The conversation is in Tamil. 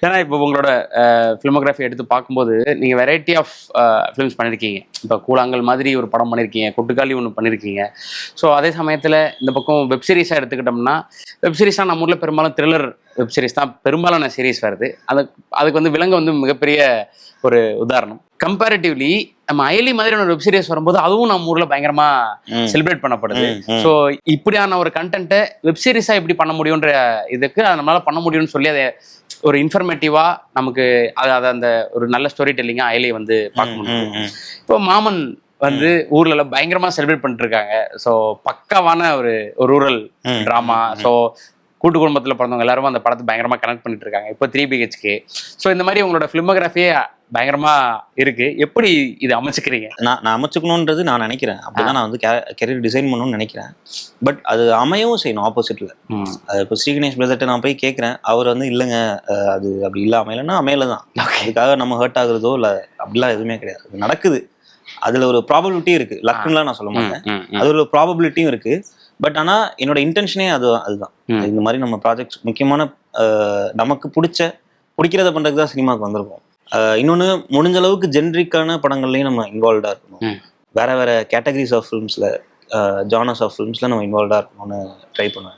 ஏன்னா இப்போ உங்களோட ஃபிலிமோகிராஃபி எடுத்து பார்க்கும்போது நீங்கள் வெரைட்டி ஆஃப் ஃபிலிம்ஸ் பண்ணியிருக்கீங்க. இப்போ கூழாங்கல் மாதிரி ஒரு படம் பண்ணியிருக்கீங்க, கொட்டுக்காளி ஒன்று பண்ணியிருக்கீங்க. ஸோ அதே சமயத்தில் இந்த பக்கம் வெப் சீரிஸாக எடுத்துக்கிட்டோம்னா, வெப் சீரிஸாக நம்ம ஊரில் பெரும்பாலும் த்ரில்லர் வெப் சீரிஸ் தான் பெரும்பாலான சீரிஸ் வருது. அதுக்கு வந்து விலங்கு வந்து மிகப்பெரிய ஒரு உதாரணம். கம்பேரிட்டிவ்லி நம்ம அயலி மாதிரியான வெப் சீரிஸ் வரும்போது அதுவும் நம்ம ஊர்ல பயங்கரமா செலிப்ரேட் பண்ணப்படுது. ஸோ இப்படியான ஒரு கண்டென்ட்டை வெப் சீரிஸா எப்படி பண்ண முடியும்ன்ற இதுக்கு அதை நம்மளால பண்ண முடியும்னு சொல்லி அதை ஒரு இன்ஃபர்மேட்டிவா நமக்கு அதை அந்த ஒரு நல்ல ஸ்டோரி டெல்லிங்கா அயலி வந்து பார்க்க முடியும். இப்போ மாமன் வந்து ஊர்ல எல்லாம் பயங்கரமா செலிப்ரேட் பண்ணிட்டு இருக்காங்க. ஸோ பக்காவான ஒரு ரூரல் டிராமா. ஸோ கூட்டு குடும்பத்தில் பிறந்தவங்க எல்லாரும் அந்த படத்தை பயங்கரமா கனெக்ட் பண்ணிட்டு இருக்காங்க. இப்போ 3BHK. ஸோ இந்த மாதிரி உங்களோட ஃபிலிமோகிராஃபியே பயங்கரமா இருக்கு. எப்படி இது அமைச்சுக்கிறீங்க? நான் அமைச்சுக்கணுன்றது நான் நினைக்கிறேன். அப்படிதான் நான் வந்து கெரியர் டிசைன் பண்ணணும்னு நினைக்கிறேன். பட் அது அமையவும் செய்யணும் ஆப்போசிட்ல. இப்போ ஸ்ரீகணேஷ் பிரதர்ட்ட நான் போய் கேட்குறேன், அவர் வந்து இல்லைங்க அது அப்படி இல்லை அமையலைன்னா அமையல தான். அதுக்காக நம்ம ஹர்ட் ஆகுறதோ இல்லை அப்படிலாம் எதுவுமே கிடையாது. அது நடக்குது. அதுல ஒரு ப்ராபபிலிட்டி இருக்கு. லக்குலாம் நான் சொல்ல மாட்டேன். அது ஒரு ப்ராபபிலிட்டியும் இருக்கு. பட் ஆனால் என்னோட இன்டென்ஷனே அதுதான். இந்த மாதிரி நம்ம ப்ராஜெக்ட் முக்கியமான நமக்கு பிடிக்கிறத பண்ணுறதுக்கு தான் சினிமாவுக்கு வந்திருக்கோம். இன்னொன்று முடிஞ்ச அளவுக்கு ஜென்ரிக்கான படங்கள்லையும் நம்ம இன்வால்வ்டாக இருக்கணும். வேற கேட்டகரிஸ் ஆஃப் ஃபிலிம்ஸில் ஜானர்ஸ் ஆஃப் ஃபிலிம்ஸில் நம்ம இன்வால்வ்டாக இருக்கணும்னு ட்ரை பண்ணுவேன்.